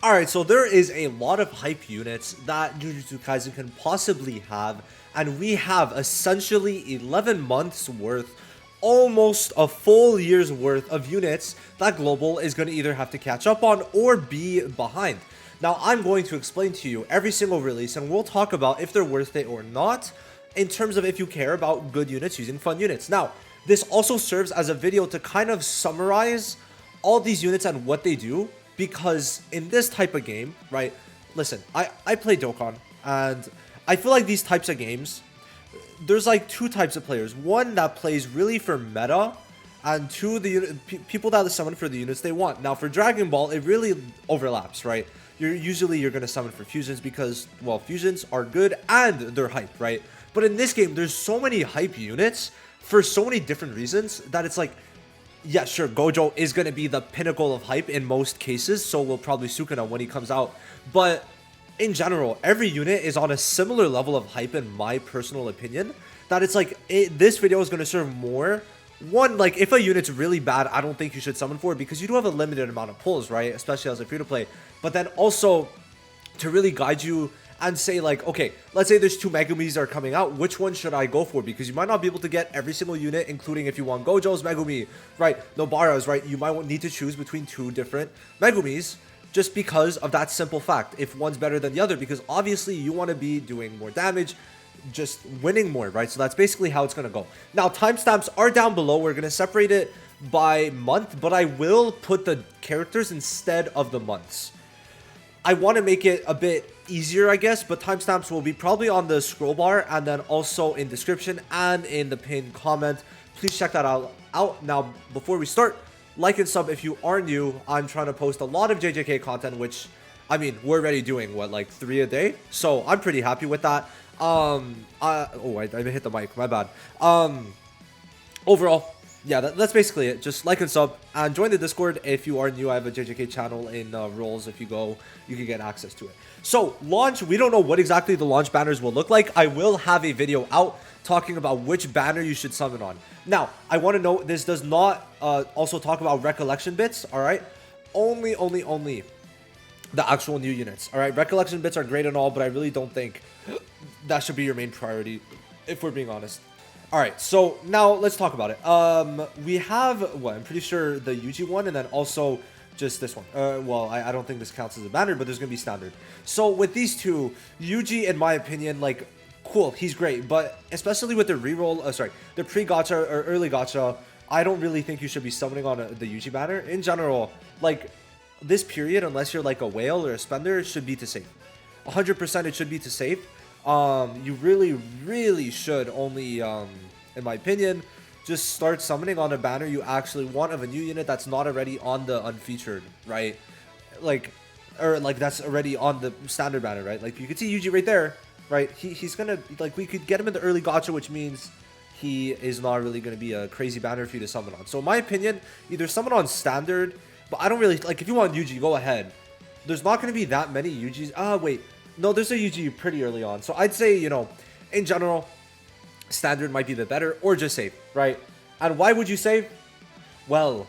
Alright, so there is a lot of hype units that Jujutsu Kaisen can possibly have, and we have essentially 11 months worth, almost a full year's worth of units that Global is going to either have to catch up on or be behind. Now, I'm going to explain to you every single release, and we'll talk about if they're worth it or not, in terms of if you care about good units using fun units. Now, this also serves as a video to kind of summarize all these units and what they do, because in this type of game, right, listen, I play Dokkan, and I feel like these types of games, there's like two types of players. One that plays really for meta, and two, the people that summon for the units they want. Now, for Dragon Ball, it really overlaps, right? You're going to summon for fusions because, well, fusions are good and they're hype, right? But in this game, there's so many hype units for so many different reasons that it's like, yeah, sure, Gojo is going to be the pinnacle of hype in most cases, so will probably Sukuna when he comes out. But in general, every unit is on a similar level of hype in my personal opinion, that it's like, this video is going to serve more. One, like, if a unit's really bad, I don't think you should summon for it because you do have a limited amount of pulls, right? Especially as a free-to-play. But then also, to really guide you and say, like, okay, let's say there's two Megumis that are coming out, which one should I go for? Because you might not be able to get every single unit, including if you want Gojo's Megumi, right? Nobara's, right? You might need to choose between two different Megumis just because of that simple fact, if one's better than the other, because obviously you want to be doing more damage, just winning more, right? So that's basically how it's going to go. Now, timestamps are down below. We're going to separate it by month, but I will put the characters instead of the months. I want to make it a bit easier, I guess, but timestamps will be probably on the scroll bar and then also in description and in the pinned comment. Please check that out. Now, before we start, like and sub if you are new. I'm trying to post a lot of JJK content, which, I mean, we're already doing, what, like 3 a day? So I'm pretty happy with that. I hit the mic, my bad. Overall, yeah, that's basically it. Just like and sub and join the Discord if you are new. I have a JJK channel in roles. If you go, you can get access to it. So launch, we don't know what exactly the launch banners will look like. I will have a video out talking about which banner you should summon on. Now, I want to note this does not also talk about recollection bits, all right? Only the actual new units, all right? Recollection bits are great and all, but I really don't think that should be your main priority, if we're being honest. All right, so now let's talk about it. We have, what, I'm pretty sure the Yuji one, and then also just this one. Well, I don't think this counts as a banner, but there's going to be standard. So with these two, Yuji, in my opinion, like, cool, he's great, but especially with the reroll, the pre-gacha or early gacha, I don't really think you should be summoning on the Yuji banner. In general, like, this period, unless you're like a whale or a spender, should be to save. 100% it should be to save. You really should only, in my opinion, just start summoning on a banner you actually want of a new unit that's not already on the unfeatured, right? Like, or like that's already on the standard banner, right? Like you can see Yuji right there, right? He's gonna, like, we could get him in the early gacha, which means he is not really gonna be a crazy banner for you to summon on. So in my opinion, either summon on standard, but I don't really, like, if you want Yuji, go ahead. There's not gonna be that many Yujis. Wait. No, there's a Yuji pretty early on. So I'd say, you know, in general, standard might be the better, or just save, right? And why would you save? Well.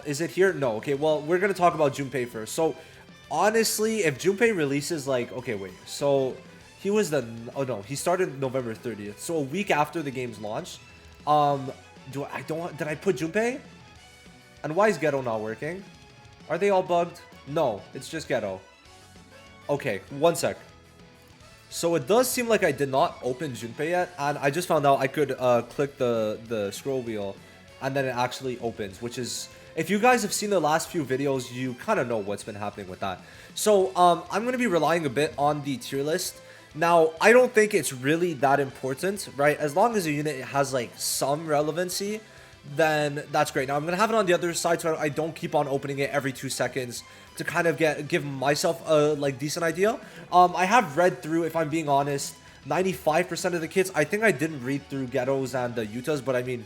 Is it here? No. Okay, well, we're going to talk about Junpei first. So, honestly, if Junpei releases, like, okay, wait. So, he was he started November 30th. So, a week after the game's launch. Did I put Junpei? And why is Geto not working? Are they all bugged? No, it's just Geto. Okay, one sec. So it does seem like I did not open Junpei yet, and I just found out I could click the scroll wheel, and then it actually opens, which is, if you guys have seen the last few videos, you kind of know what's been happening with that. So I'm going to be relying a bit on the tier list. Now, I don't think it's really that important, right? As long as a unit has like some relevancy, then that's great. Now I'm gonna have it on the other side so I don't keep on opening it every 2 seconds to kind of give myself a like decent idea. I have read through, if I'm being honest, 95% of the kits. I think I didn't read through Geto's and the Yutas, but I mean,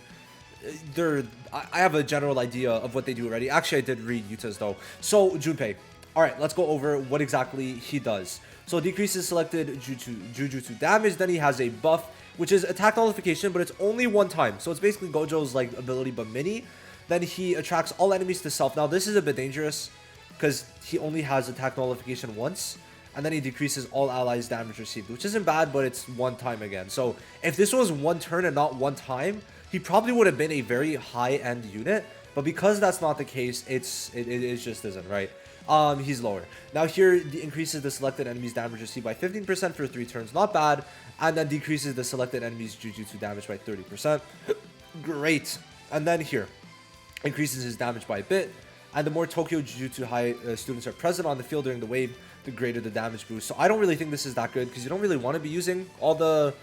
I have a general idea of what they do already. Actually, I did read Yuta's though. So Junpei. All right, let's go over what exactly he does. So decreases selected Jujutsu damage. Then he has a buff, which is attack nullification, but it's only one time. So it's basically Gojo's like ability, but mini. Then he attracts all enemies to self. Now this is a bit dangerous because he only has attack nullification once. And then he decreases all allies damage received, which isn't bad, but it's one time again. So if this was one turn and not one time, he probably would have been a very high-end unit. But because that's not the case, it just isn't, right? He's lower. Now here, increases the selected enemy's damage received by 15% for 3 turns. Not bad. And then decreases the selected enemy's Jujutsu damage by 30%. Great. And then here, increases his damage by a bit. And the more Tokyo Jujutsu High students are present on the field during the wave, the greater the damage boost. So I don't really think this is that good because you don't really want to be using all the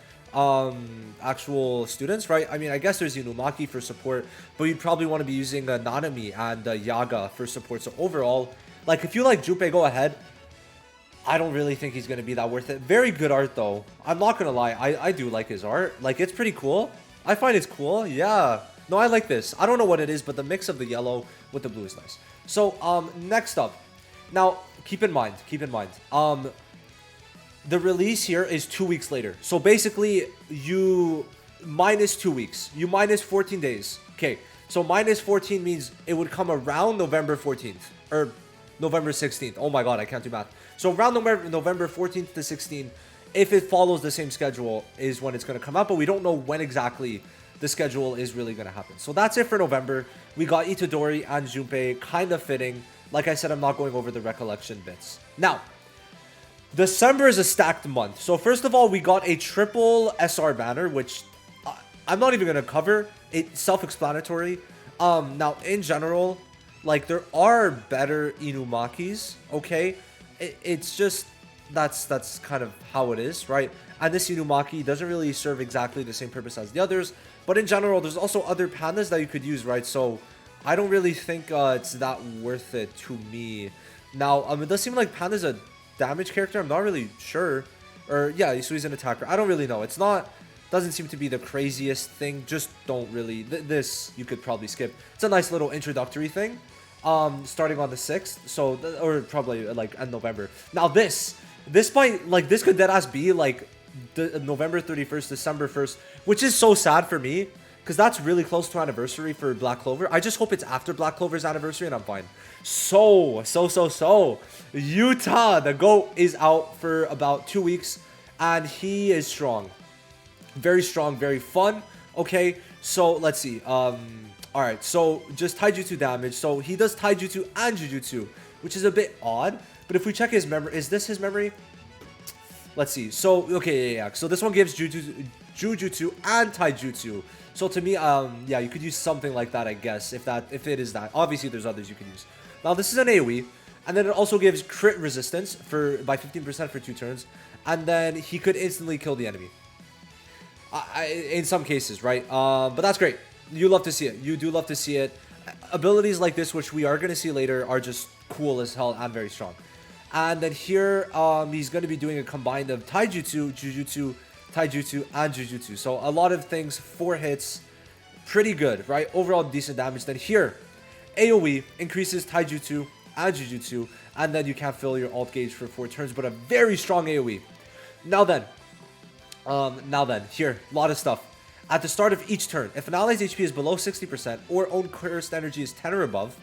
actual students, right? I mean, I guess there's Inumaki for support, but you'd probably want to be using Nanami and Yaga for support. So overall, like if you like Junpei, go ahead. I don't really think he's going to be that worth it. Very good art though. I'm not going to lie. I do like his art. Like it's pretty cool. I find it's cool. Yeah. No, I like this. I don't know what it is, but the mix of the yellow with the blue is nice. So next up. Now, keep in mind, the release here is 2 weeks later. So basically, you minus 2 weeks. You minus 14 days. Okay, so minus 14 means it would come around November 14th. Or November 16th. Oh my god, I can't do math. So around November 14th to 16th, if it follows the same schedule, is when it's going to come out. But we don't know when exactly the schedule is really going to happen. So that's it for November. We got Itadori and Junpei, kind of fitting. Like I said, I'm not going over the recollection bits. Now, December is a stacked month. So first of all, we got a triple SR banner, which I'm not even going to cover. It's self-explanatory. Now, in general, like there are better Inumakis, okay? It's just, that's kind of how it is, right? And this Inumaki doesn't really serve exactly the same purpose as the others. But in general, there's also other pandas that you could use, right? So I don't really think it's that worth it to me. Now, it does seem like Panda's a damage character. I'm not really sure. Or, yeah, so he's an attacker. I don't really know. It's not, doesn't seem to be the craziest thing. Just don't really, this you could probably skip. It's a nice little introductory thing. Starting on the 6th. So, or probably like end November. Now this might, like, this could deadass be like the November 31st, December 1st, which is so sad for me. Because that's really close to anniversary for Black Clover. I just hope it's after Black Clover's anniversary and I'm fine. So. Yuta, the GOAT, is out for about 2 weeks. And he is strong. Very strong, very fun. Okay, so let's see. Alright, so just taijutsu damage. So he does taijutsu and jujutsu, which is a bit odd. But if we check his memory, is this his memory? Let's see. So, okay, yeah. So this one gives jujutsu and taijutsu. So to me, yeah, you could use something like that, I guess, if it is that. Obviously, there's others you could use. Now, this is an AoE, and then it also gives crit resistance by 15% for 2 turns, and then he could instantly kill the enemy. In some cases, right? But that's great. You love to see it. You do love to see it. Abilities like this, which we are going to see later, are just cool as hell and very strong. And then here, he's going to be doing a combined of taijutsu, jujutsu, taijutsu, and jujutsu. So a lot of things, 4 hits, pretty good, right? Overall decent damage. Then here, AoE increases taijutsu and jujutsu, and then you can't fill your alt gauge for 4 turns, but a very strong AoE. Now then, here, a lot of stuff. At the start of each turn, if an ally's HP is below 60% or own cursed energy is 10 or above,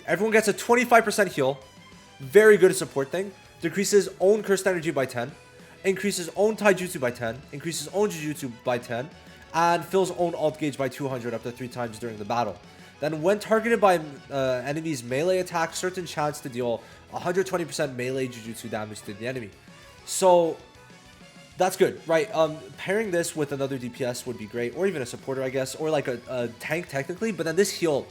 everyone gets a 25% heal. Very good support thing. Decreases own cursed energy by 10. Increases own taijutsu by 10. Increases own jujutsu by 10. And fills own alt gauge by 200 up to 3 times during the battle. Then when targeted by enemy's melee attack, certain chance to deal 120% melee jujutsu damage to the enemy. So that's good, right? Pairing this with another DPS would be great, or even a supporter, I guess, or like a tank technically. But then this heal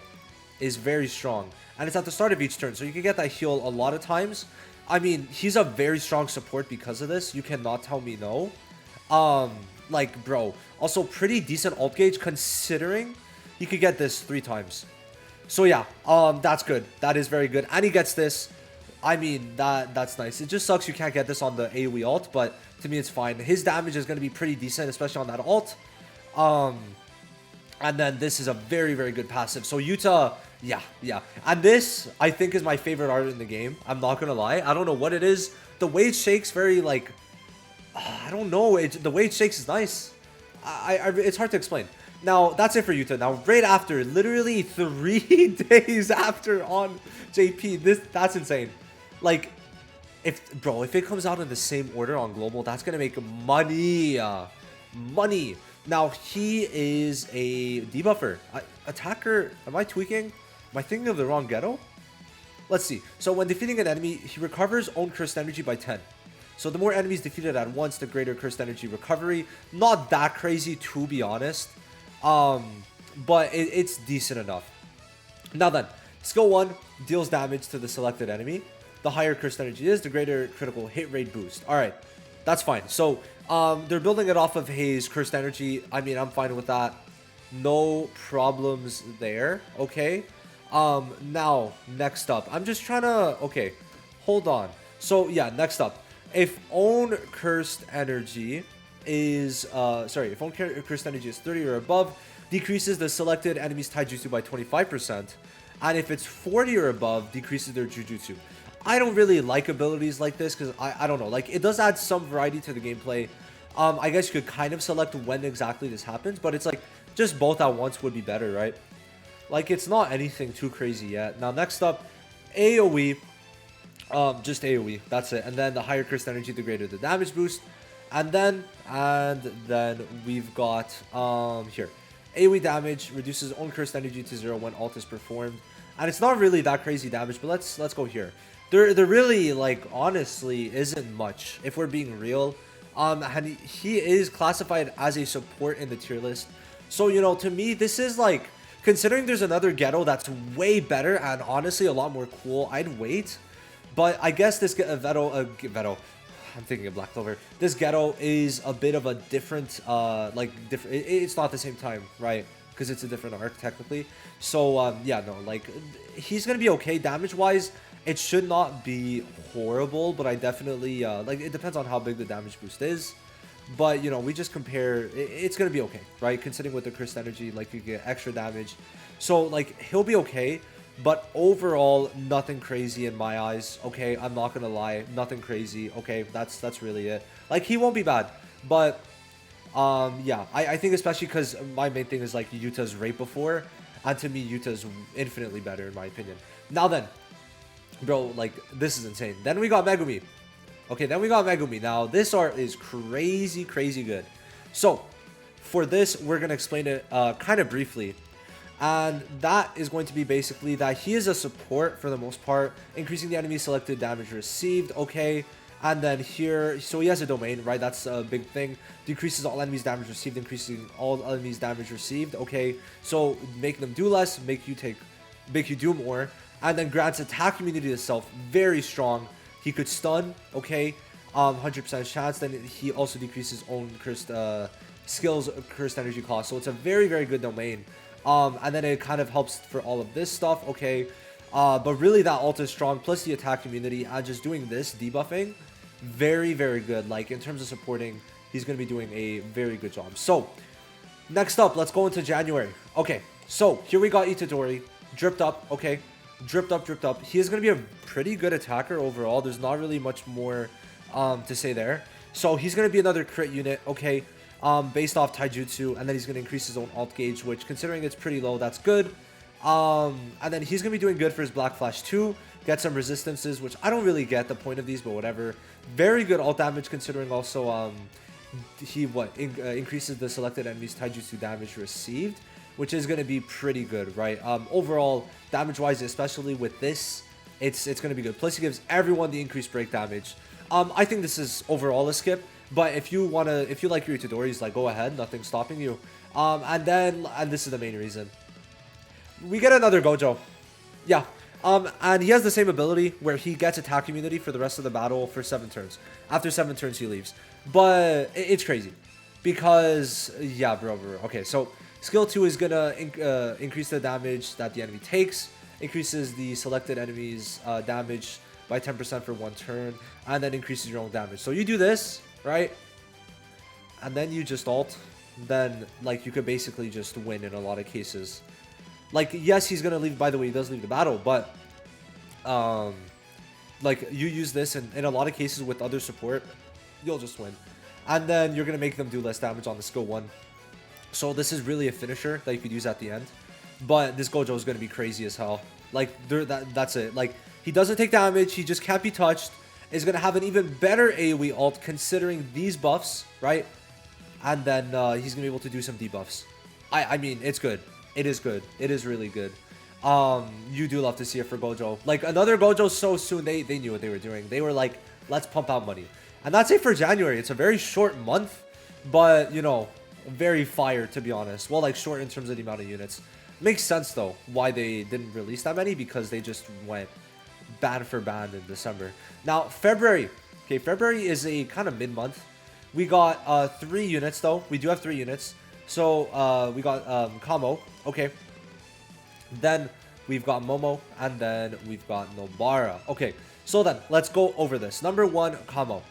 is very strong, and it's at the start of each turn, so you can get that heal a lot of times. I mean, he's a very strong support because of this. You cannot tell me no. Like, bro, also pretty decent alt gauge considering he could get this 3 times. So yeah, that's good. That is very good, and he gets this. I mean, that's nice. It just sucks you can't get this on the AoE alt, but to me it's fine. His damage is going to be pretty decent, especially on that alt. And then this is a very, very good passive. So Yuta, yeah. And this, I think, is my favorite art in the game. I'm not going to lie. I don't know what it is. The way it shakes very, like, I don't know. The way it shakes is nice. It's hard to explain. Now, that's it for Yuta. Now, right after, literally 3 days after on JP, that's insane. Like, if it comes out in the same order on global, that's gonna make money. Money. Now, he is a debuffer. Attacker, am I tweaking? Am I thinking of the wrong Geto? Let's see. So when defeating an enemy, he recovers own cursed energy by 10. So the more enemies defeated at once, the greater cursed energy recovery. Not that crazy, to be honest. But it's decent enough. Now then, skill 1 deals damage to the selected enemy. The higher cursed energy is, the greater critical hit rate boost. Alright, that's fine. So, they're building it off of his cursed energy. I mean, I'm fine with that. No problems there, okay? Now, next up. I'm just trying to... Okay, hold on. So, yeah, next up. If own cursed energy is... if own cursed energy is 30 or above, decreases the selected enemy's taijutsu by 25%. And if it's 40 or above, decreases their jujutsu. I don't really like abilities like this because I don't know. Like, it does add some variety to the gameplay. I guess you could kind of select when exactly this happens, but it's like just both at once would be better, right? Like, it's not anything too crazy yet. Now, next up, AoE. Just AoE. That's it. And then the higher cursed energy, the greater the damage boost. And then we've got here. AoE damage reduces own cursed energy to 0 when ult is performed. And it's not really that crazy damage, but let's go here. There really, like, honestly isn't much, if we're being real. And he is classified as a support in the tier list. So, you know, to me, this is like, considering there's another Geto that's way better and honestly a lot more cool, I'd wait. But I guess this Geto, I'm thinking of Black Clover. This Geto is a bit of a different, it's not the same time, right? Because it's a different arc technically. So, yeah, no, like, he's gonna be okay damage-wise. It should not be horrible, but I definitely, like, it depends on how big the damage boost is. But, you know, we just compare, it's going to be okay, right? Considering with the cursed energy, like, you get extra damage. So, like, he'll be okay, but overall, nothing crazy in my eyes, okay? I'm not going to lie, nothing crazy, okay? That's really it. Like, he won't be bad, but, yeah, I think especially because my main thing is, like, Yuta's right before, and to me, Yuta's infinitely better, in my opinion. Now then, bro, like, this is insane. Then we got Megumi. Okay, then we got Megumi. Now, this art is crazy, crazy good. So, for this, we're going to explain it kind of briefly. And that is going to be basically that he is a support for the most part, increasing the enemy's selected damage received, okay. And then here, so he has a domain, right? That's a big thing. Decreases all enemies' damage received, increasing all enemies' damage received, okay. So, make them do less, make you do more. And then grants attack immunity to self, very strong. He could stun, okay, 100% chance. Then he also decreases own cursed skills, cursed energy cost. So it's a very, very good domain. And then it kind of helps for all of this stuff, okay. But really that ult is strong, plus the attack immunity, and just doing this, debuffing, very, very good. Like, in terms of supporting, he's going to be doing a very good job. So, next up, let's go into January. Okay, so here we got Itadori, dripped up, okay. Dripped up. He is going to be a pretty good attacker overall. There's not really much more to say there. So he's going to be another crit unit, okay, based off taijutsu. And then he's going to increase his own ult gauge, which, considering it's pretty low, that's good. And then he's going to be doing good for his Black Flash too. Get some resistances, which I don't really get the point of these, but whatever. Very good ult damage, considering also he increases the selected enemy's taijutsu damage received, which is going to be pretty good, right? Overall, damage-wise, especially with this, it's going to be good. Plus, he gives everyone the increased break damage. I think this is overall a skip, but if you like your Itadori's, like, go ahead, nothing's stopping you. And this is the main reason. We get another Gojo. Yeah. And he has the same ability where he gets attack immunity for the rest of the battle for 7 turns. After 7 turns, he leaves. But it's crazy. Because, yeah, bro. Okay, so skill 2 is going to increase the damage that the enemy takes. Increases the selected enemy's damage by 10% for 1 turn. And then increases your own damage. So you do this, right? And then you just ult. Then, like, you could basically just win in a lot of cases. Like, yes, he's going to leave, by the way, he does leave the battle, but, like, you use this in a lot of cases with other support, you'll just win. And then you're going to make them do less damage on the skill 1. So this is really a finisher that you could use at the end. But this Gojo is going to be crazy as hell. Like, that's it. Like, he doesn't take damage. He just can't be touched. Is going to have an even better AoE ult considering these buffs, right? And then he's going to be able to do some debuffs. I mean, it's good. It is good. It is really good. You do love to see it for Gojo. Like, another Gojo so soon, they knew what they were doing. They were like, let's pump out money. And that's it for January. It's a very short month, but, you know, very fire, to be honest. Well, like, short in terms of the amount of units. Makes sense, though, why they didn't release that many, because they just went band for band in December. Now, February. Okay, February is a kind of mid-month. We got 3 units, though. We do have 3 units. So, we got Kamo. Okay. Then we've got Momo, and then we've got Nobara. Okay, so then let's go over this. Number 1, Kamo.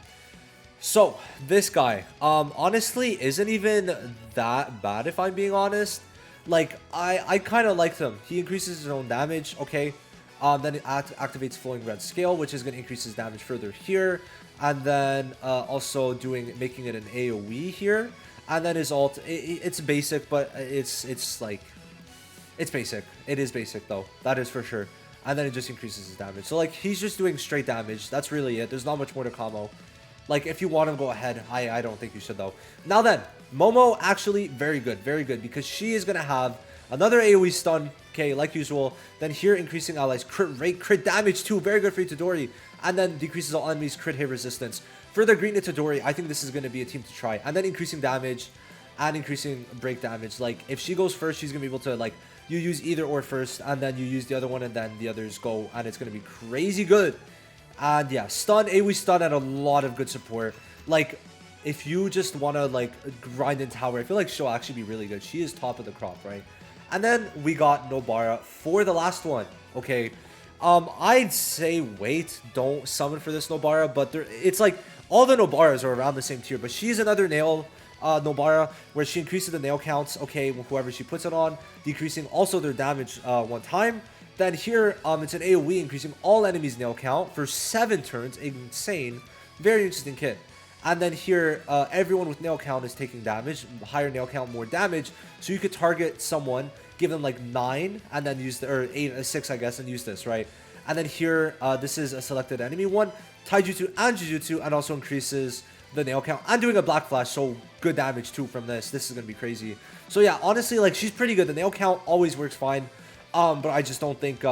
So this guy, honestly, isn't even that bad if I'm being honest. Like, I kind of liked him. He increases his own damage. Okay, then it activates Flowing Red Scale, which is going to increase his damage further here, and then also making it an AoE here. And then his ult, it's basic, but it's like. It's basic. It is basic, though. That is for sure. And then it just increases his damage. So, like, he's just doing straight damage. That's really it. There's not much more to Kamo. Like, if you want him, go ahead. I don't think you should, though. Now then, Momo, actually, very good. Very good. Because she is going to have another AoE stun. Okay, like usual. Then here, increasing allies' crit rate, crit damage, too. Very good for Itadori. And then decreases all enemies' crit hit resistance. Further green Itadori, I think this is going to be a team to try. And then increasing damage and increasing break damage. Like, if she goes first, she's going to be able to, like, you use either or first, and then you use the other one, and then the others go, and it's going to be crazy good. And yeah, stun, AoE stun, and a lot of good support. Like, if you just want to, like, grind in tower, I feel like she'll actually be really good. She is top of the crop, right? And then we got Nobara for the last one. Okay, I'd say wait, don't summon for this Nobara, but it's like, all the Nobaras are around the same tier, but she's another nail Nobara, where she increases the nail counts, okay, whoever she puts it on, decreasing also their damage 1 time. Then here, it's an AoE, increasing all enemies' nail count for 7 turns. Insane. Very interesting kit. And then here, everyone with nail count is taking damage. Higher nail count, more damage. So you could target someone, give them like 9, and then use or 8, 6, I guess, and use this, right? And then here, this is a selected enemy one, Taijutsu and Jujutsu, and also increases the nail count. I'm doing a black flash, so good damage too from this. This is gonna be crazy. So yeah, honestly, like, she's pretty good. The nail count always works fine, but I just don't think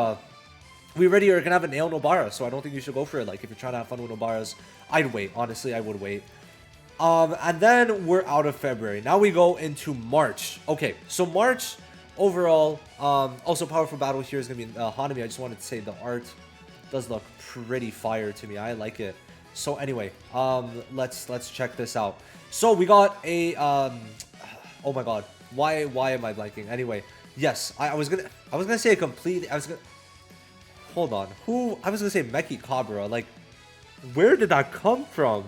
we already are gonna have a nail Nobara, so I don't think you should go for it. Like, if you're trying to have fun with Nobaras, I'd wait. Honestly, I would wait. And then we're out of February. Now we go into March. Okay, so March overall, also powerful battle here is gonna be Hanami. I just wanted to say the art does look pretty fire to me. I like it. So anyway, let's check this out. So we got a oh my god, why am I blanking? Anyway, yes, I was gonna say a complete. Hold on, I was gonna say Meki Cabra. Like, where did that come from?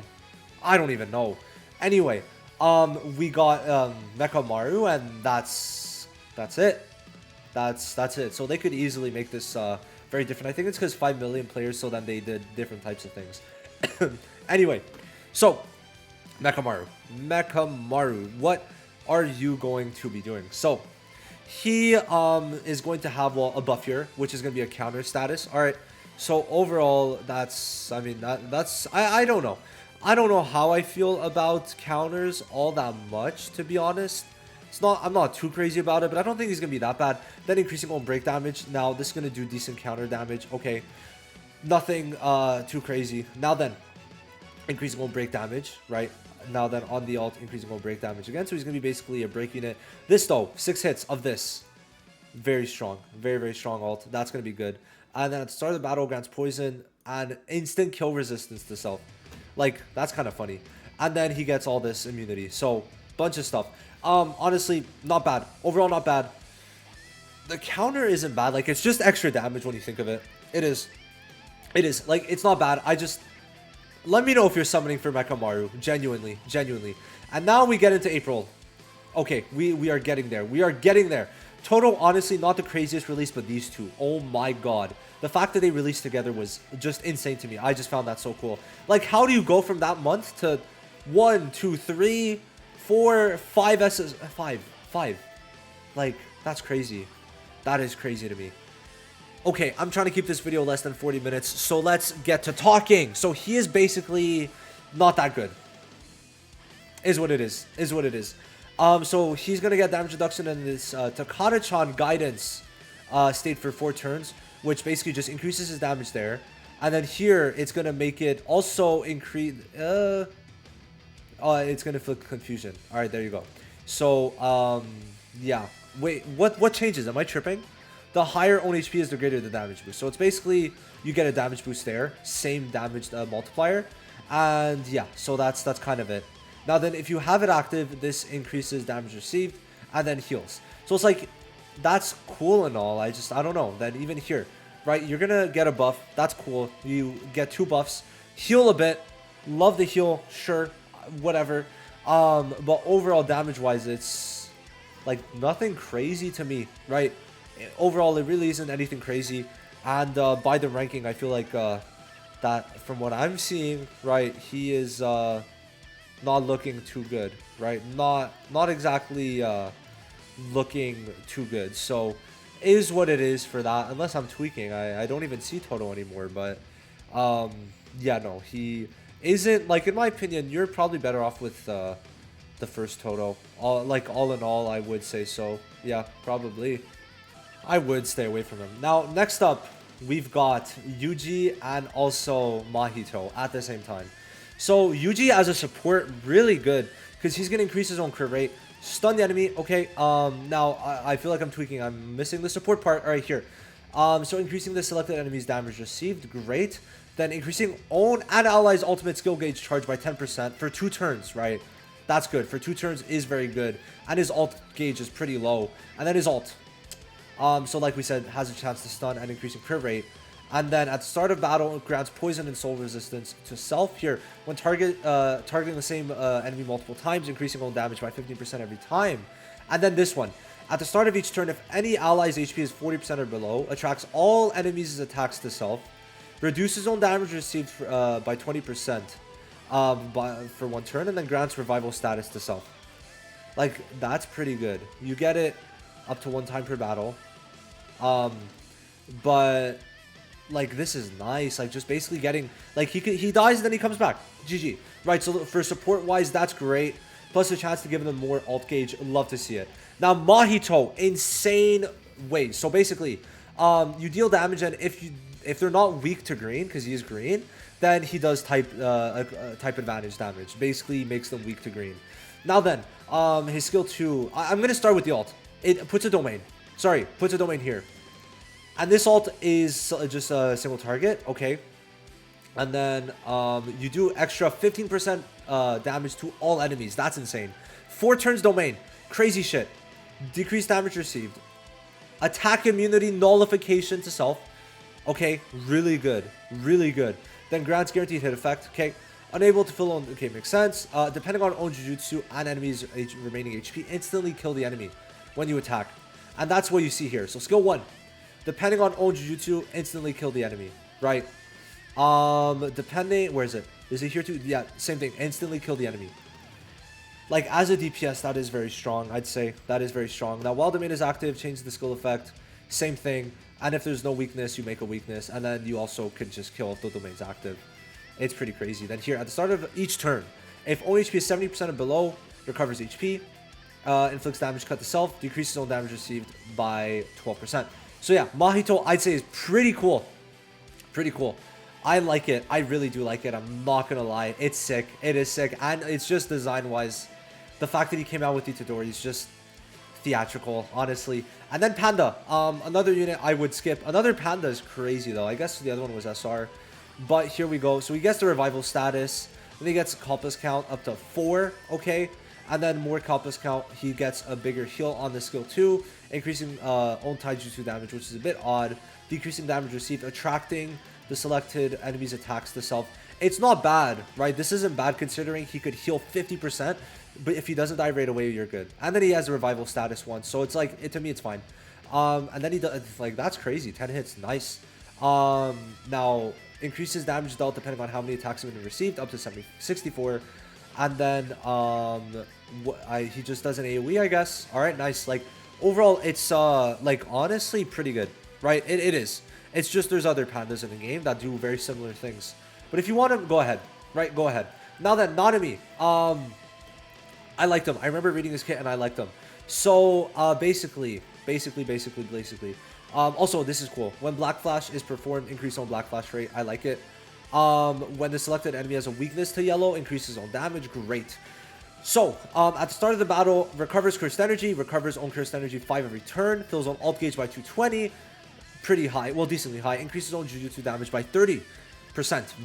I don't even know. Anyway, we got Mechamaru, and that's it. That's it. So they could easily make this very different. I think it's because 5 million players, so then they did different types of things. Anyway, so Mechamaru, what are you going to be doing? So he is going to have, well, a buff here, which is going to be a counter status. All right, so overall, that's I don't know. I don't know how I feel about counters all that much, to be honest. I'm not too crazy about it, but I don't think he's gonna be that bad. Then increasing on break damage. Now this is gonna do decent counter damage. Okay, nothing too crazy. Now then, increasing on break damage, right? Now then on the ult, increasing on break damage again. So he's gonna be basically a break unit. This though, 6 hits of this, very strong, very strong ult. That's gonna be good. And then at the start of the battle, grants poison and instant kill resistance to self. Like, that's kind of funny. And then he gets all this immunity. So bunch of stuff. Honestly, not bad. Overall, not bad. The counter isn't bad. Like, it's just extra damage when you think of it. It is. Like, it's not bad. Let me know if you're summoning for Mechamaru. Genuinely. And now we get into April. Okay, we are getting there. We are getting there. Todo, honestly, not the craziest release, but these two. Oh my god. The fact that they released together was just insane to me. I just found that so cool. Like, how do you go from that month to 1, 2, 3, 4, 5 5. Like, that's crazy. That is crazy to me. Okay, I'm trying to keep this video less than 40 minutes, so let's get to talking. So he is basically not that good. Is what it is. Is what it is. So he's gonna get damage reduction in this Takada-chan guidance state for 4 turns, which basically just increases his damage there. And then here, it's gonna make it also increase. It's gonna feel confusion. All right, there you go. So yeah. Wait, what changes? Am I tripping? The higher own HP is, the greater the damage boost. So it's basically you get a damage boost there, same damage multiplier, and yeah. So that's kind of it. Now then, if you have it active, this increases damage received and then heals. So it's like that's cool and all. I don't know. Then even here, right? You're gonna get a buff. That's cool. You get 2 buffs. Heal a bit. Love the heal. Sure, whatever. But overall damage wise, it's like nothing crazy to me, right? Overall, it really isn't anything crazy. And by the ranking, I feel like that from what I'm seeing, right, he is not looking too good, right? Not exactly looking too good. So is what it is for that. Unless I'm tweaking, I don't even see Todo anymore. But yeah, no, he isn't. Like, in my opinion, you're probably better off with the first Todo. All in all, I would say so. Yeah, probably. I would stay away from him. Now, next up, we've got Yuji and also Mahito at the same time. So Yuji as a support, really good, because he's gonna increase his own crit rate, stun the enemy. Okay, now I feel like I'm tweaking. I'm missing the support part right here. So increasing the selected enemy's damage received, great. Then increasing own and allies' ultimate skill gauge charge by 10% for 2 turns, right? That's good. For 2 turns is very good, and his ult gauge is pretty low. And then his ult, so like we said, has a chance to stun and increasing crit rate. And then at the start of battle, it grants poison and soul resistance to self here. When targeting the same enemy multiple times, increasing own damage by 15% every time. And then this one. At the start of each turn, if any ally's HP is 40% or below, attracts all enemies' attacks to self. Reduces own damage received by 20% for 1 turn. And then grants revival status to self. Like, that's pretty good. You get it up to 1 time per battle. But like, this is nice. Like, just basically getting, like, he dies and then he comes back. GG. Right, so for support wise, that's great. Plus a chance to give them more alt gauge. Love to see it. Now Mahito, insane ways. So basically, you deal damage, and if they're not weak to green, because he is green, then he does type advantage damage. Basically makes them weak to green. Now then, his skill 2, I'm gonna start with the alt. It puts a domain. Sorry, puts a domain here. And this ult is just a single target, okay. And then you do extra 15% damage to all enemies. That's insane. 4 turns domain. Crazy shit. Decreased damage received. Attack immunity nullification to self. Okay, really good. Really good. Then grants guaranteed hit effect. Okay. Unable to fill on. Okay, makes sense. Depending on own Jujutsu and enemy's remaining HP, instantly kill the enemy when you attack. And that's what you see here. So skill 1. Depending on own Jujutsu, instantly kill the enemy. Right? Depending... Where is it? Is it here too? Yeah, same thing. Instantly kill the enemy. Like, as a DPS, that is very strong. I'd say that is very strong. Now, while domain is active, change the skill effect. Same thing. And if there's no weakness, you make a weakness. And then you also could just kill if the domain's active. It's pretty crazy. Then here, at the start of each turn, if own HP is 70% or below, recovers HP. Inflicts damage cut to self. Decreases own damage received by 12%. So yeah, Mahito, I'd say, is pretty cool. Pretty cool. I like it. I really do like it. I'm not going to lie. It's sick. It is sick. And it's just design-wise. The fact that he came out with Itadori is just theatrical, honestly. And then Panda. Another unit I would skip. Another Panda is crazy, though. I guess the other one was SR. But here we go. So he gets the revival status. Then he gets compass count up to 4. Okay. And then more compass count. He gets a bigger heal on the skill 2. Increasing own taijutsu damage, which is a bit odd. Decreasing damage received. Attracting the selected enemy's attacks to self. It's not bad, right? This isn't bad considering he could heal 50%. But if he doesn't die right away, you're good. And then he has a revival status once. So it's like, to me, it's fine. And then he does, like, that's crazy. 10 hits. Nice. Now, increases damage dealt depending on how many attacks have been received, up to 64. And then he just does an AoE, I guess. All right, nice. Like overall, it's like honestly pretty good, right? It is. It's just there's other pandas in the game that do very similar things. But if you want to, go ahead, right? Go ahead. Now then, Nanami, I liked him. I remember reading this kit and I liked him. So basically. Also, this is cool. When Black Flash is performed, increase on Black Flash rate. I like it. When the selected enemy has a weakness to yellow, increases on damage. Great. So, at the start of the battle, recovers cursed energy, recovers own cursed energy 5 every turn, fills on alt gauge by 220, pretty high, well, decently high, increases on Jujutsu damage by 30%,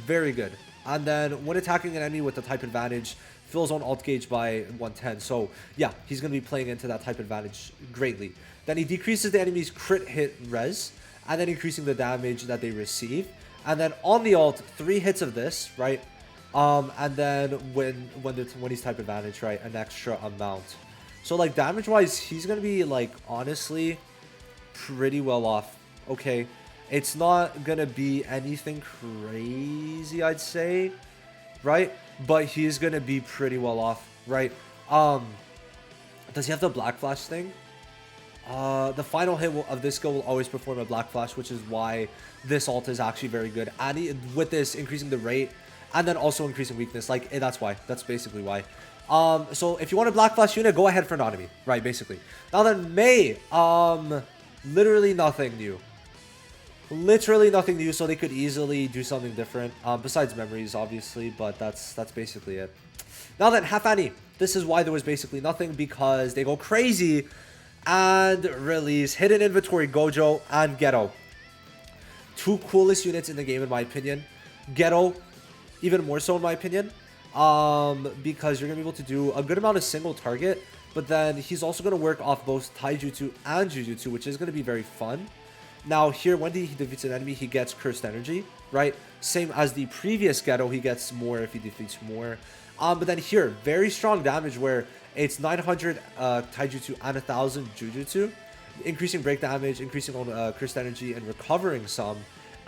very good. And then, when attacking an enemy with the type advantage, fills on alt gauge by 110, so yeah, he's going to be playing into that type advantage greatly. Then he decreases the enemy's crit hit res, and then increasing the damage that they receive. And then on the alt, 3 hits of this, right? And then when he's type advantage, right, an extra amount. So like damage wise, he's gonna be like honestly pretty well off. Okay, it's not gonna be anything crazy, I'd say, right? But he's gonna be pretty well off, right? Does he have the Black Flash thing? The final hit of this skill will always perform a Black Flash, which is why this ult is actually very good. And with this, increasing the rate, and then also increasing weakness. Like, that's why. That's basically why. So if you want a Black Flash unit, go ahead for Nanami. Right, basically. Now then, Mai. Literally nothing new. Literally nothing new, so they could easily do something different. Besides memories, obviously, but that's basically it. Now then, Half Annie. This is why there was basically nothing, because they go crazy and release Hidden Inventory Gojo and Geto. 2 coolest units in the game, in my opinion. Geto, even more so in my opinion, because you're going to be able to do a good amount of single target, but then he's also going to work off both Taijutsu and Jujutsu, which is going to be very fun. Now here, when he defeats an enemy, he gets cursed energy, right? Same as the previous Geto, he gets more if he defeats more. But then here, very strong damage where it's 900 Taijutsu and 1000 Jujutsu, increasing break damage, increasing on cursed energy, and recovering some.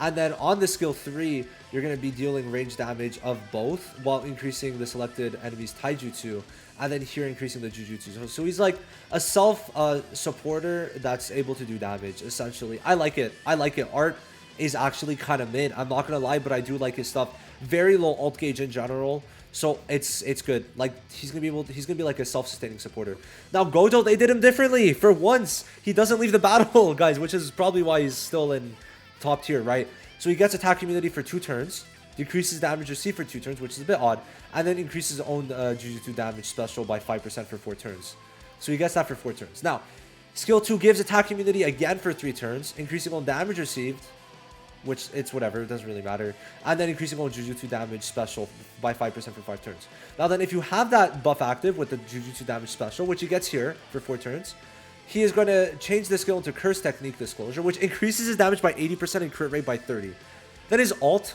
And then on the skill 3, you're going to be dealing range damage of both while increasing the selected enemy's Taijutsu, and then here increasing the Jujutsu. So he's like a self-supporter that's able to do damage, essentially. I like it. I like it. Art is actually kind of mid. I'm not going to lie, but I do like his stuff. Very low alt gauge in general. So it's good. Like he's gonna be like a self-sustaining supporter. Now Gojo, they did him differently. For once, he doesn't leave the battle, guys, which is probably why he's still in top tier, right? So he gets attack immunity for 2 turns, decreases damage received for 2 turns, which is a bit odd, and then increases his own Jujutsu damage special by 5% for 4 turns. So he gets that for 4 turns. Now, skill 2 gives attack immunity again for 3 turns, increasing on damage received, which it's whatever, it doesn't really matter. And then increasing on Jujutsu damage special by 5% for 5 turns. Now then, if you have that buff active with the Jujutsu damage special, which he gets here for 4 turns, he is going to change the skill into Curse Technique Disclosure, which increases his damage by 80% and crit rate by 30. Then his ult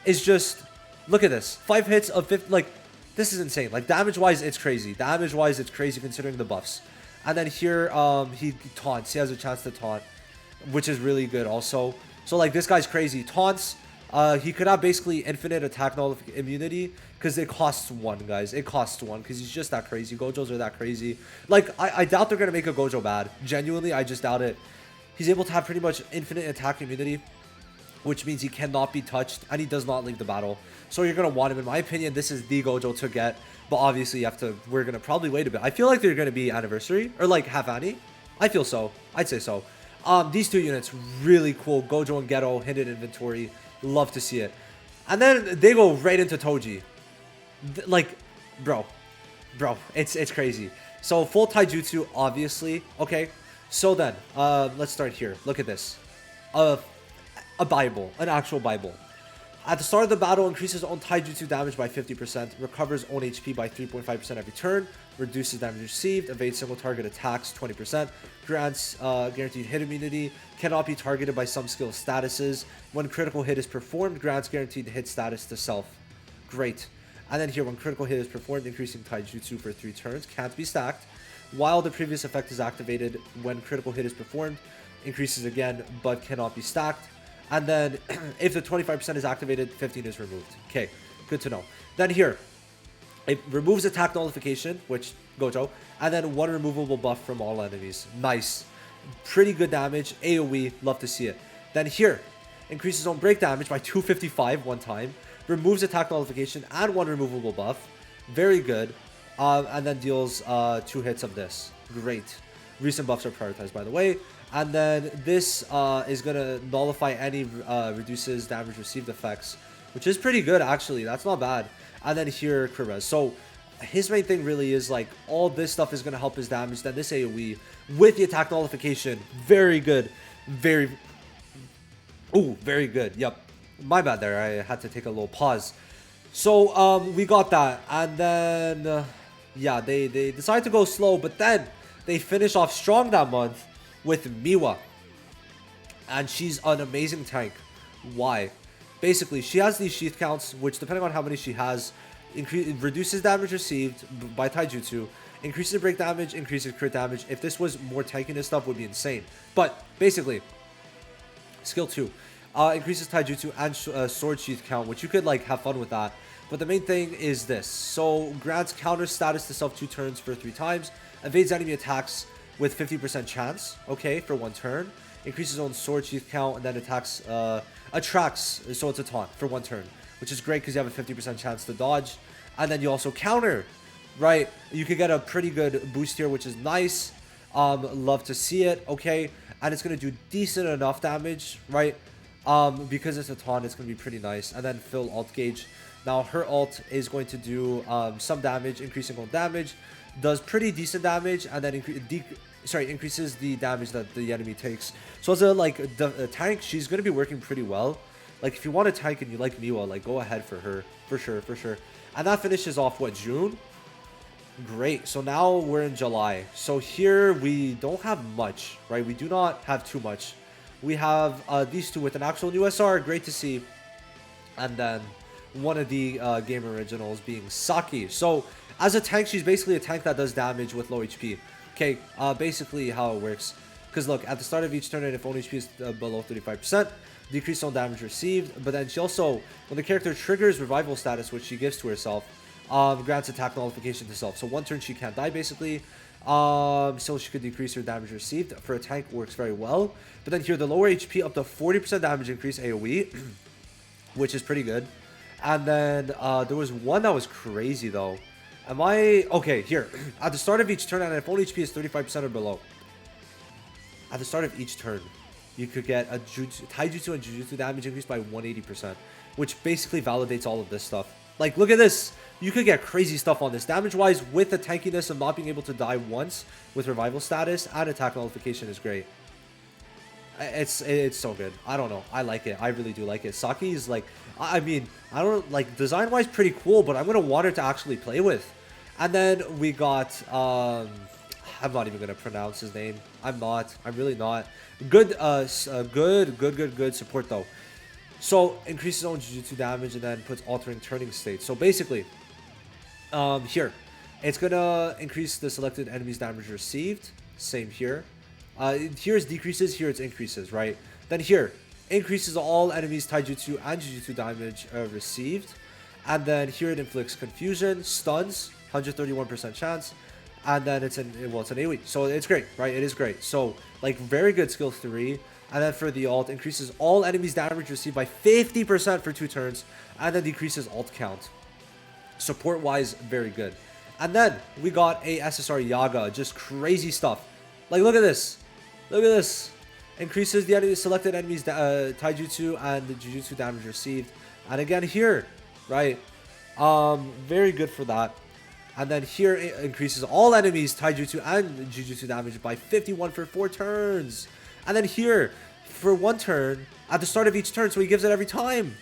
is just, look at this, 5 hits of 50, like, this is insane. Like, damage-wise, it's crazy. Damage-wise, it's crazy considering the buffs. And then here, he taunts. He has a chance to taunt, which is really good also. So, like, this guy's crazy. Taunts, he could have basically infinite attack immunity, because it costs 1, guys. It costs 1, because he's just that crazy. Gojos are that crazy. Like, I doubt they're going to make a Gojo bad. Genuinely, I just doubt it. He's able to have pretty much infinite attack immunity, which means he cannot be touched, and he does not leave the battle. So you're going to want him. In my opinion, this is the Gojo to get, but obviously we're going to probably wait a bit. I feel like they're going to be Anniversary, or like Half Annie. I feel so. I'd say so. These 2 units, really cool. Gojo and Geto, hidden inventory. Love to see it. And then they go right into Toji. Like, bro, it's crazy. So full taijutsu, obviously. Okay, so then let's start here. Look at this. A Bible, an actual Bible. At the start of the battle, increases own taijutsu damage by 50%, recovers own HP by 3.5% every turn, reduces damage received, evades single target attacks 20%, grants guaranteed hit immunity, cannot be targeted by some skill statuses. When critical hit is performed, grants guaranteed hit status to self. Great. And then here, when critical hit is performed, increasing taijutsu for 3 turns, can't be stacked. While the previous effect is activated, when critical hit is performed, increases again, but cannot be stacked. And then if the 25% is activated, 15 is removed. Okay, good to know. Then here, It removes attack nullification, which Gojo, and then 1 removable buff from all enemies. Nice. Pretty good damage. AoE, love to see it. Then here, increases own break damage by 255 one time, removes attack nullification and 1 removable buff. Very good. And then deals 2 hits of this. Great. Recent buffs are prioritized, by the way. And then this is going to nullify any reduces damage received effects, which is pretty good, actually. That's not bad. And then here, Perez. So his main thing really is like all this stuff is going to help his damage. Then this AoE with the attack nullification. Very good. Very good. Yep. My bad there. I had to take a little pause. So we got that. And then, yeah, they decided to go slow. But then they finish off strong that month with Miwa. And she's an amazing tank. Why? Basically, she has these sheath counts, which depending on how many she has, reduces damage received by taijutsu, increases break damage, increases crit damage. If this was more tankiness stuff, would be insane. But basically, skill 2 increases taijutsu and sword sheath count, which you could like have fun with that. But the main thing is this. So grants counter status to self 2 turns for 3 times, evades enemy attacks with 50% chance, okay, for 1 turn, increases own sword sheath count, and then attracts, so it's a taunt for 1 turn, which is great because you have a 50% chance to dodge. And then you also counter, right? You could get a pretty good boost here, which is nice. Love to see it, okay? And it's going to do decent enough damage, right? Because it's a taunt, it's going to be pretty nice. And then fill alt gauge. Now her alt is going to do some damage, increasing own damage, does pretty decent damage, and then increases the damage that the enemy takes. So as a tank, she's going to be working pretty well. Like if you want a tank and you like Miwa, like go ahead for her, for sure. And that finishes off what, June? Great. So now we're in July. So here we don't have much, right? We do not have too much. We have these two with an actual new SR, great to see. And then one of the game originals being Saki. So as a tank, she's basically a tank that does damage with low HP. Okay, basically how it works. Because look, at the start of each turn, and if own HP is below 35%, decrease on damage received. But then she also, when the character triggers revival status, which she gives to herself, grants attack nullification to self. So 1 turn she can't die basically. So she could decrease her damage received. For a tank, works very well. But then here, the lower HP up to 40% damage increase AoE, which is pretty good. And then there was one that was crazy though. Okay, here. At the start of each turn, and if own HP is 35% or below, at the start of each turn, you could get a taijutsu and jujutsu damage increase by 180%, which basically validates all of this stuff. Like, look at this. You could get crazy stuff on this. Damage-wise, with the tankiness of not being able to die once with revival status and attack nullification is great. It's so good. I don't know. I like it. I really do like it. Saki is like, I mean, I don't like, design-wise pretty cool, but I'm going to want her to actually play with. And then we got, I'm not even going to pronounce his name. I'm really not. Good support though. So increases own jujutsu damage and then puts altering turning state. So basically, here, it's gonna increase the selected enemy's damage received. Same here. Here is decreases, here it's increases, right? Then here, increases all enemies taijutsu and jujutsu damage received. And then here it inflicts confusion, stuns, 131% chance. And then it's an AoE. So it's great, right? It is great. So like very good skill 3. And then for the alt, increases all enemies damage received by 50% for 2 turns. And then decreases alt count. Support wise, very good. And then we got a SSR Yaga, just crazy stuff. Like look at this. Look at this. Increases the selected enemies taijutsu and the jujutsu damage received. And again here, right? Very good for that. And then here it increases all enemies taijutsu and jujutsu damage by 51 for 4 turns. And then here, for 1 turn, at the start of each turn, so he gives it every time,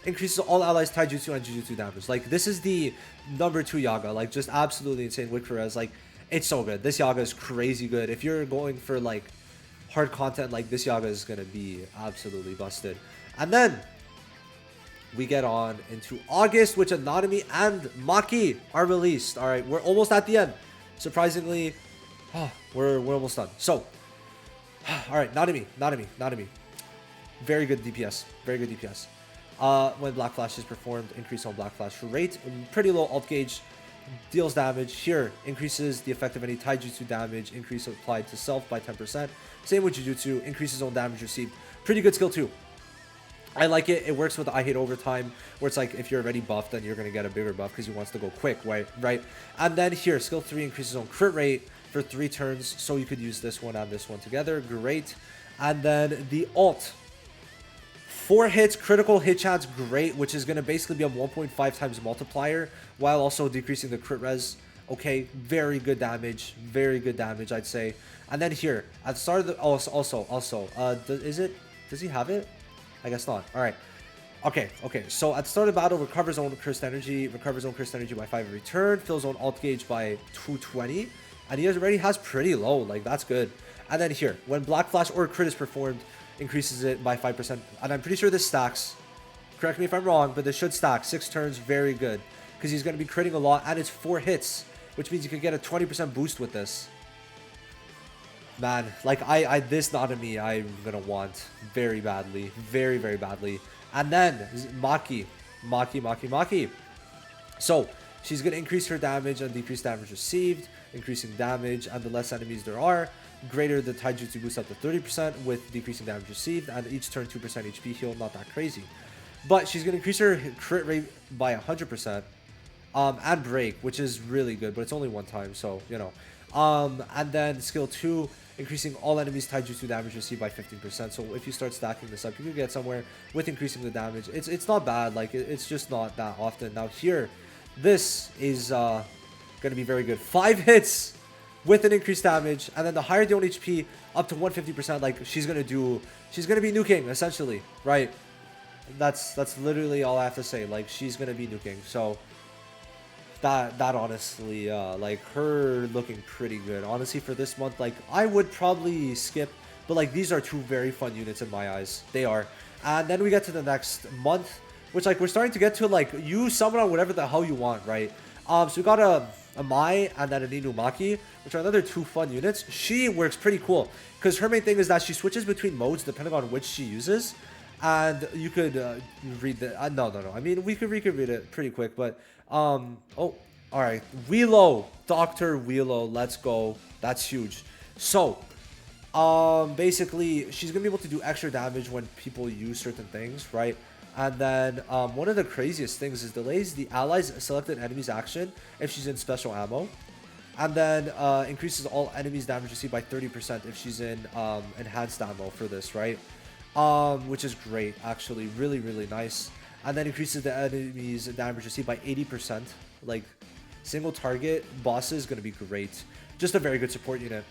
increases all allies taijutsu and jujutsu damage. Like, this is the number 2 Yaga. Like, just absolutely insane with Perez. Like, it's so good. This Yaga is crazy good. If you're going for, like, hard content, like, this Yaga is going to be absolutely busted. And then we get on into August, which Nanami and Maki are released. All right, we're almost at the end. Surprisingly, we're almost done. So, all right, Nanami. Very good DPS. Very good DPS. When Black Flash is performed, increase on Black Flash rate. Pretty low alt gauge. deals damage. Here, increases the effect of any taijutsu damage, increase applied to self by 10%. Same with Jujutsu, increases own damage received. Pretty good skill too. I like it. It works with I Hate Overtime, where it's like if you're already buffed, then you're going to get a bigger buff because he wants to go quick, right? And then here, skill 3 increases on crit rate for 3 turns, so you could use this one and this one together. Great. And then the ult. 4 hits, critical hit chance, great, which is going to basically be a 1.5 times multiplier, while also decreasing the crit res. Okay, very good damage, I'd say. And then here, at the start of the... Does he have it? I guess not. Alright. Okay. So at the start of the battle, recovers own cursed energy by 5 every turn, fills own alt gauge by 220, and he already has pretty low, like that's good. And then here, when Black Flash or crit is performed, increases it by 5%. And I'm pretty sure this stacks. Correct me if I'm wrong, but this should stack. 6 turns, very good. Because he's going to be critting a lot, and it's 4 hits, which means you could get a 20% boost with this. Man, like, this Nanami I'm going to want very badly. Very badly. And then, Maki. So, she's going to increase her damage and decrease damage received, increasing damage, and the less enemies there are, greater the taijutsu boost up to 30% with decreasing damage received, and each turn 2% HP heal, not that crazy. But she's going to increase her crit rate by 100%, and break, which is really good, but it's only one time, so, you know. And then skill 2, increasing all enemies taijutsu damage received by 15%. So if you start stacking this up, you can get somewhere with increasing the damage. It's not bad, like, it's just not that often. Now here, this is going to be very good. 5 hits with an increased damage, and then the higher the own HP up to 150%, like she's gonna be nuking essentially, right? That's literally all I have to say. Like, she's gonna be nuking. So that honestly, like, her looking pretty good. Honestly, for this month, like, I would probably skip, but like, these are 2 very fun units in my eyes. They are. And then we get to the next month, which, like, we're starting to get to, like, you summon on whatever the hell you want, right? So we got a Mai and then an Inumaki, which are another 2 fun units. She works pretty cool because her main thing is that she switches between modes depending on which she uses. And you could read the... no. I mean, we could read it pretty quick, but... oh, alright. Wheelo. Dr. Wheelo. Let's go. That's huge. So, basically, she's going to be able to do extra damage when people use certain things, right? And then one of the craziest things is delays the allies' selected enemy's action if she's in special ammo. And then increases all enemies' damage received by 30% if she's in enhanced ammo for this, right? Which is great, actually. Really nice. And then increases the enemy's damage received by 80%. Like, single target bosses is going to be great. Just a very good support unit.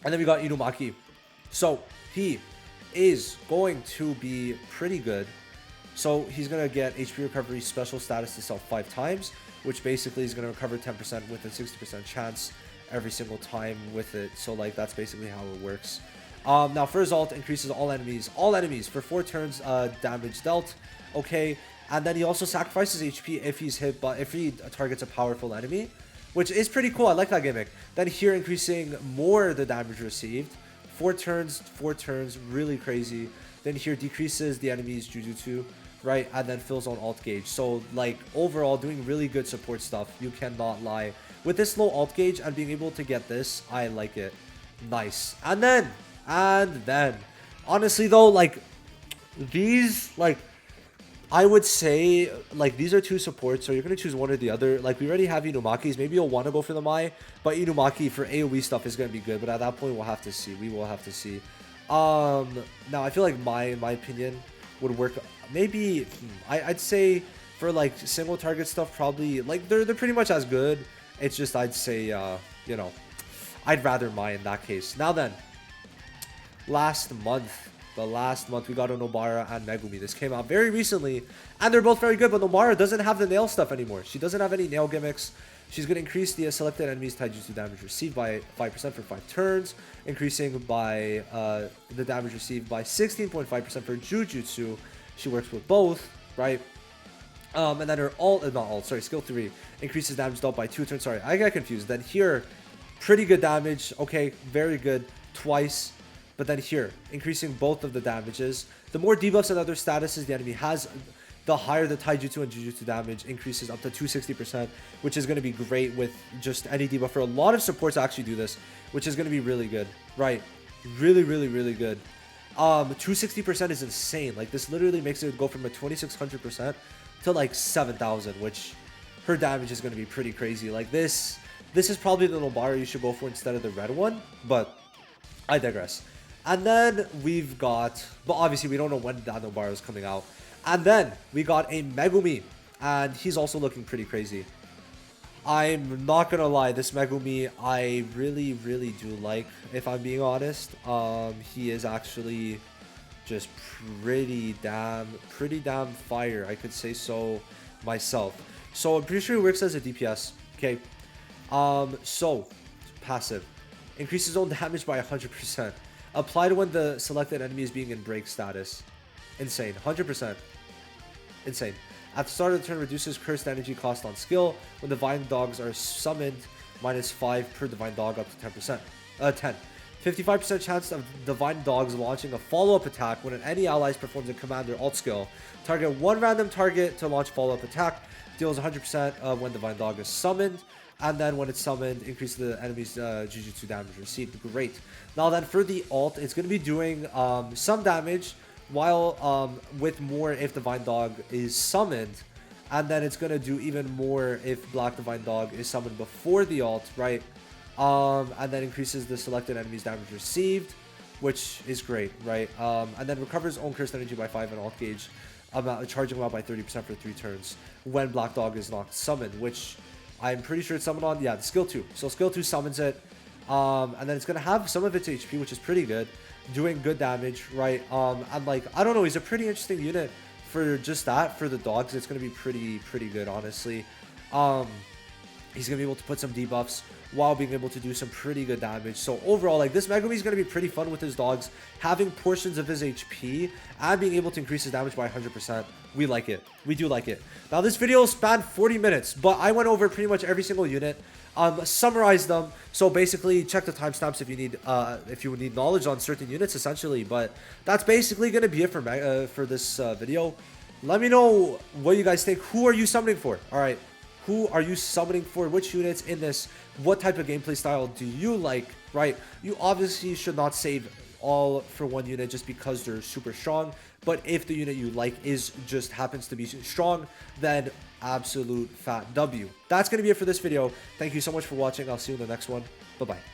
And then we got Inumaki. So, he is going to be pretty good. So he's going to get HP recovery special status to self 5 times, which basically is going to recover 10% with a 60% chance every single time with it. So, like, that's basically how it works. Now, for his ult, increases all enemies for 4 turns damage dealt. Okay, and then he also sacrifices HP if he's hit, but if he targets a powerful enemy, which is pretty cool. I like that gimmick. Then here, increasing more the damage received. 4 turns, really crazy. Then here, decreases the enemy's Jujutsu, right? And then fills on alt gauge. So, like, overall, doing really good support stuff. You cannot lie. With this low alt gauge and being able to get this, I like it. Nice. And then, honestly, though, like, these, like, I would say, like, these are 2 supports, so you're going to choose one or the other. Like, we already have Inumaki's. Maybe you'll want to go for the Mai, but Inumaki for AoE stuff is going to be good. But at that point, we'll have to see. We will have to see. Now, I feel like Mai, in my opinion, would work. Maybe, I'd say for, like, single target stuff, probably, like, they're pretty much as good. It's just, I'd say, you know, I'd rather Mai in that case. Now then, the last month we got a Nobara and Megumi. This came out very recently, and they're both very good, but Nobara doesn't have the nail stuff anymore. She doesn't have any nail gimmicks. She's going to increase the selected enemy's taijutsu damage received by 5% for 5 turns, increasing by the damage received by 16.5% for Jujutsu. She works with both, right? And then her skill 3 increases damage dealt by 2 turns. Sorry, I got confused. Then here, pretty good damage. Okay, very good. Twice. But then here, increasing both of the damages. The more debuffs and other statuses the enemy has, the higher the taijutsu and jujutsu damage increases up to 260%, which is going to be great with just any debuff. For a lot of supports to actually do this, which is going to be really good, right? Really good. 260% is insane. Like, this literally makes it go from a 2600% to like 7000, which her damage is going to be pretty crazy. Like, this is probably the Nobara you should go for instead of the red one, but I digress. And then we've got, but obviously we don't know when that Nobara is coming out. And then we got a Megumi, and he's also looking pretty crazy. I'm not gonna lie, this Megumi I really do like, if I'm being honest. He is actually just pretty damn fire, I could say so myself. So I'm pretty sure he works as a DPS. Okay. So passive increases own damage by 100%. Applied when the selected enemy is being in break status. Insane. 100%. Insane. At the start of the turn, reduces cursed energy cost on skill. When divine dogs are summoned, -5 per divine dog up to 10%. 10. 55% chance of divine dogs launching a follow-up attack when any allies performs a commander alt skill. Target one random target to launch follow-up attack. Deals 100% when divine dog is summoned. And then when it's summoned, increases the enemy's Jujutsu damage received. Great. Now then, for the alt, it's going to be doing some damage, while with more if Divine Dog is summoned. And then it's going to do even more if Black Divine Dog is summoned before the alt, right? And then increases the selected enemy's damage received, which is great, right? And then recovers own cursed energy by 5 and alt gauge, charging out by 30% for 3 turns when Black Dog is not summoned, which I'm pretty sure it's summoned on, yeah, the skill 2. So skill 2 summons it, and then it's going to have some of its HP, which is pretty good, doing good damage, right? And like, I don't know, he's a pretty interesting unit for just that. For the dogs, it's going to be pretty good, honestly. He's going to be able to put some debuffs while being able to do some pretty good damage. So overall, like, this Megumi is going to be pretty fun with his dogs, having portions of his HP and being able to increase his damage by 100%. We like it. We do like it. Now, this video spanned 40 minutes, but I went over pretty much every single unit, summarized them. So basically, check the timestamps if you need knowledge on certain units, essentially. But that's basically going to be it for this video. Let me know what you guys think. Who are you summoning for? All right. Who are you summoning for? Which units in this? What type of gameplay style do you like, right? You obviously should not save all for one unit just because they're super strong. But if the unit you like just happens to be strong, then absolute fat W. That's going to be it for this video. Thank you so much for watching. I'll see you in the next one. Bye-bye.